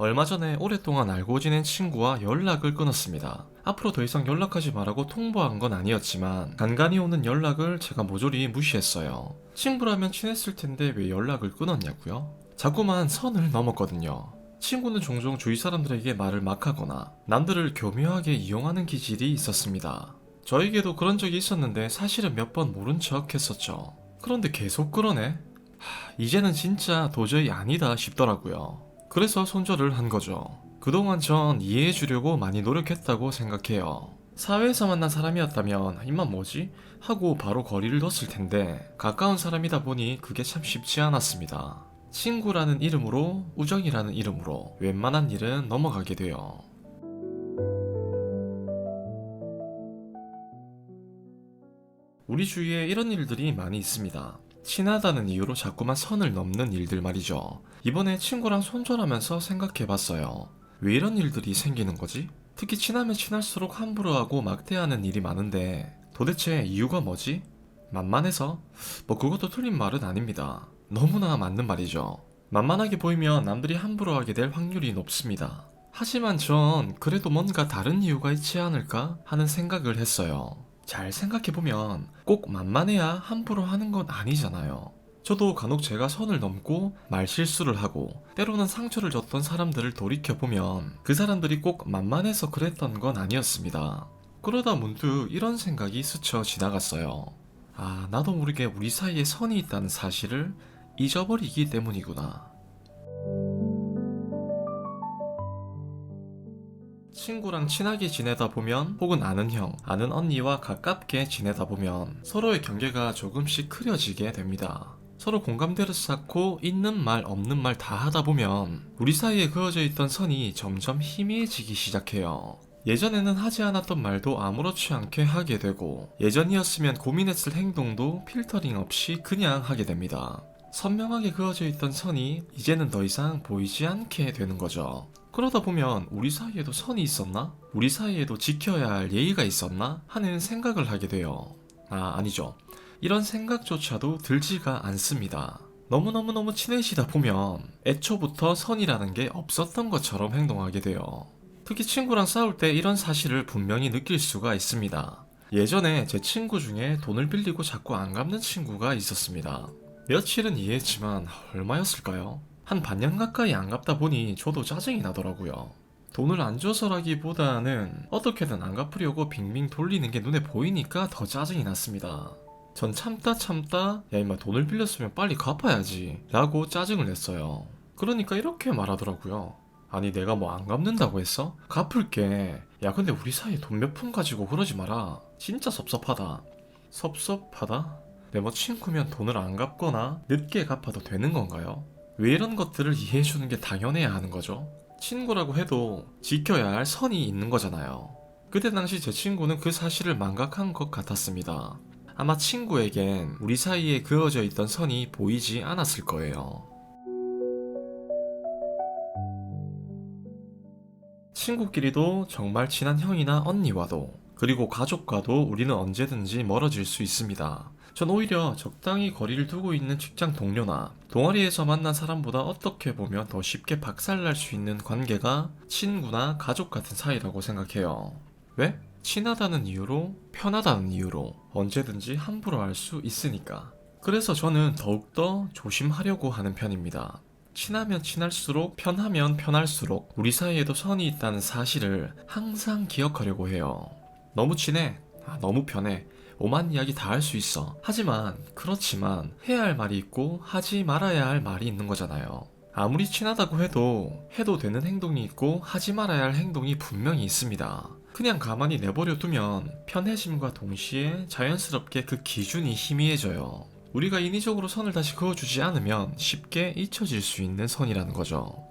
얼마 전에 오랫동안 알고 지낸 친구와 연락을 끊었습니다. 앞으로 더 이상 연락하지 말라고 통보한 건 아니었지만 간간히 오는 연락을 제가 모조리 무시했어요. 친구라면 친했을 텐데 왜 연락을 끊었냐고요? 자꾸만 선을 넘었거든요. 친구는 종종 주위 사람들에게 말을 막 하거나 남들을 교묘하게 이용하는 기질이 있었습니다. 저에게도 그런 적이 있었는데 사실은 몇 번 모른 척 했었죠. 그런데 계속 그러네? 이제는 진짜 도저히 아니다 싶더라고요. 그래서 손절을 한 거죠. 그동안 전 이해해 주려고 많이 노력했다고 생각해요. 사회에서 만난 사람이었다면 입만 뭐지? 하고 바로 거리를 뒀을 텐데 가까운 사람이다 보니 그게 참 쉽지 않았습니다. 친구라는 이름으로, 우정이라는 이름으로 웬만한 일은 넘어가게 돼요. 우리 주위에 이런 일들이 많이 있습니다. 친하다는 이유로 자꾸만 선을 넘는 일들 말이죠. 이번에 친구랑 손절하면서 생각해봤어요. 왜 이런 일들이 생기는 거지? 특히 친하면 친할수록 함부로 하고 막대하는 일이 많은데 도대체 이유가 뭐지? 만만해서? 뭐 그것도 틀린 말은 아닙니다. 너무나 맞는 말이죠. 만만하게 보이면 남들이 함부로 하게 될 확률이 높습니다. 하지만 전 그래도 뭔가 다른 이유가 있지 않을까 하는 생각을 했어요. 잘 생각해보면 꼭 만만해야 함부로 하는 건 아니잖아요. 저도 간혹 제가 선을 넘고 말실수를 하고 때로는 상처를 줬던 사람들을 돌이켜보면 그 사람들이 꼭 만만해서 그랬던 건 아니었습니다. 그러다 문득 이런 생각이 스쳐 지나갔어요. 아, 나도 모르게 우리 사이에 선이 있다는 사실을 잊어버리기 때문이구나. 친구랑 친하게 지내다 보면 혹은 아는 형, 아는 언니와 가깝게 지내다 보면 서로의 경계가 조금씩 흐려지게 됩니다. 서로 공감대를 쌓고 있는 말 없는 말 다 하다 보면 우리 사이에 그어져 있던 선이 점점 희미해지기 시작해요. 예전에는 하지 않았던 말도 아무렇지 않게 하게 되고 예전이었으면 고민했을 행동도 필터링 없이 그냥 하게 됩니다. 선명하게 그어져 있던 선이 이제는 더 이상 보이지 않게 되는 거죠. 그러다 보면 우리 사이에도 선이 있었나? 우리 사이에도 지켜야 할 예의가 있었나? 하는 생각을 하게 돼요. 아니죠. 이런 생각조차도 들지가 않습니다. 너무너무너무 친해지다 보면 애초부터 선이라는 게 없었던 것처럼 행동하게 돼요. 특히 친구랑 싸울 때 이런 사실을 분명히 느낄 수가 있습니다. 예전에 제 친구 중에 돈을 빌리고 자꾸 안 갚는 친구가 있었습니다. 며칠은 이해했지만 얼마였을까요? 한 반년 가까이 안 갚다 보니 저도 짜증이 나더라고요. 돈을 안 줘서라기보다는 어떻게든 안 갚으려고 빙빙 돌리는 게 눈에 보이니까 더 짜증이 났습니다. 전 참다 야 임마 돈을 빌렸으면 빨리 갚아야지 라고 짜증을 냈어요. 그러니까 이렇게 말하더라고요. 아니 내가 뭐 안 갚는다고 했어? 갚을게. 야 근데 우리 사이에 돈 몇 푼 가지고 그러지 마라. 진짜 섭섭하다. 섭섭하다? 내 뭐 친구면 돈을 안 갚거나 늦게 갚아도 되는 건가요? 왜 이런 것들을 이해해주는 게 당연해야 하는 거죠? 친구라고 해도 지켜야 할 선이 있는 거잖아요. 그때 당시 제 친구는 그 사실을 망각한 것 같았습니다. 아마 친구에겐 우리 사이에 그어져 있던 선이 보이지 않았을 거예요. 친구끼리도 정말 친한 형이나 언니와도 그리고 가족과도 우리는 언제든지 멀어질 수 있습니다. 전 오히려 적당히 거리를 두고 있는 직장 동료나 동아리에서 만난 사람보다 어떻게 보면 더 쉽게 박살날 수 있는 관계가 친구나 가족 같은 사이라고 생각해요. 왜? 친하다는 이유로, 편하다는 이유로 언제든지 함부로 할 수 있으니까. 그래서 저는 더욱더 조심하려고 하는 편입니다. 친하면 친할수록, 편하면 편할수록 우리 사이에도 선이 있다는 사실을 항상 기억하려고 해요. 너무 친해. 너무 편해. 오만 이야기 다 할 수 있어. 그렇지만 해야 할 말이 있고 하지 말아야 할 말이 있는 거잖아요. 아무리 친하다고 해도 되는 행동이 있고 하지 말아야 할 행동이 분명히 있습니다. 그냥 가만히 내버려 두면 편해짐과 동시에 자연스럽게 그 기준이 희미해져요. 우리가 인위적으로 선을 다시 그어주지 않으면 쉽게 잊혀질 수 있는 선이라는 거죠.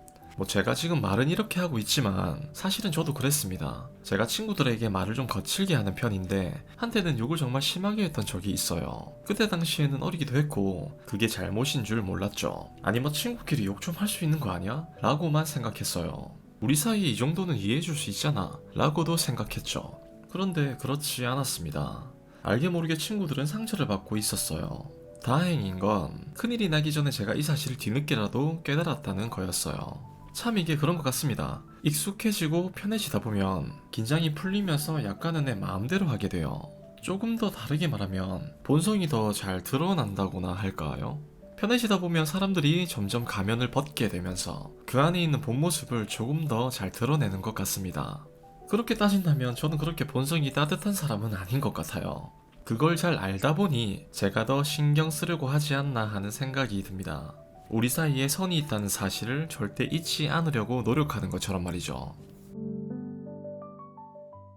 제가 지금 말은 이렇게 하고 있지만 사실은 저도 그랬습니다. 제가 친구들에게 말을 좀 거칠게 하는 편인데 한때는 욕을 정말 심하게 했던 적이 있어요. 그때 당시에는 어리기도 했고 그게 잘못인 줄 몰랐죠. 아니 친구끼리 욕 좀 할 수 있는 거 아니야? 라고만 생각했어요. 우리 사이에 이 정도는 이해해줄 수 있잖아 라고도 생각했죠. 그런데 그렇지 않았습니다. 알게 모르게 친구들은 상처를 받고 있었어요. 다행인 건 큰일이 나기 전에 제가 이 사실을 뒤늦게라도 깨달았다는 거였어요. 참 이게 그런 것 같습니다. 익숙해지고 편해지다 보면 긴장이 풀리면서 약간은 내 마음대로 하게 돼요. 조금 더 다르게 말하면 본성이 더 잘 드러난다고나 할까요? 편해지다 보면 사람들이 점점 가면을 벗게 되면서 그 안에 있는 본 모습을 조금 더 잘 드러내는 것 같습니다. 그렇게 따진다면 저는 그렇게 본성이 따뜻한 사람은 아닌 것 같아요. 그걸 잘 알다 보니 제가 더 신경 쓰려고 하지 않나 하는 생각이 듭니다. 우리 사이에 선이 있다는 사실을 절대 잊지 않으려고 노력하는 것처럼 말이죠.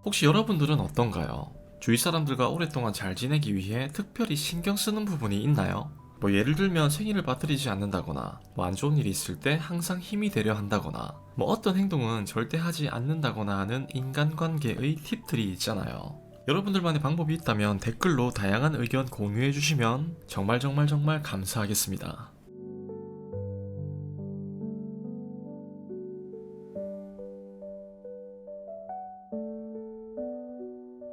혹시 여러분들은 어떤가요? 주위 사람들과 오랫동안 잘 지내기 위해 특별히 신경 쓰는 부분이 있나요? 뭐 예를 들면 생일을 빠뜨리지 않는다거나 뭐 안 좋은 일이 있을 때 항상 힘이 되려 한다거나 뭐 어떤 행동은 절대 하지 않는다거나 하는 인간관계의 팁들이 있잖아요. 여러분들만의 방법이 있다면 댓글로 다양한 의견 공유해 주시면 정말 감사하겠습니다.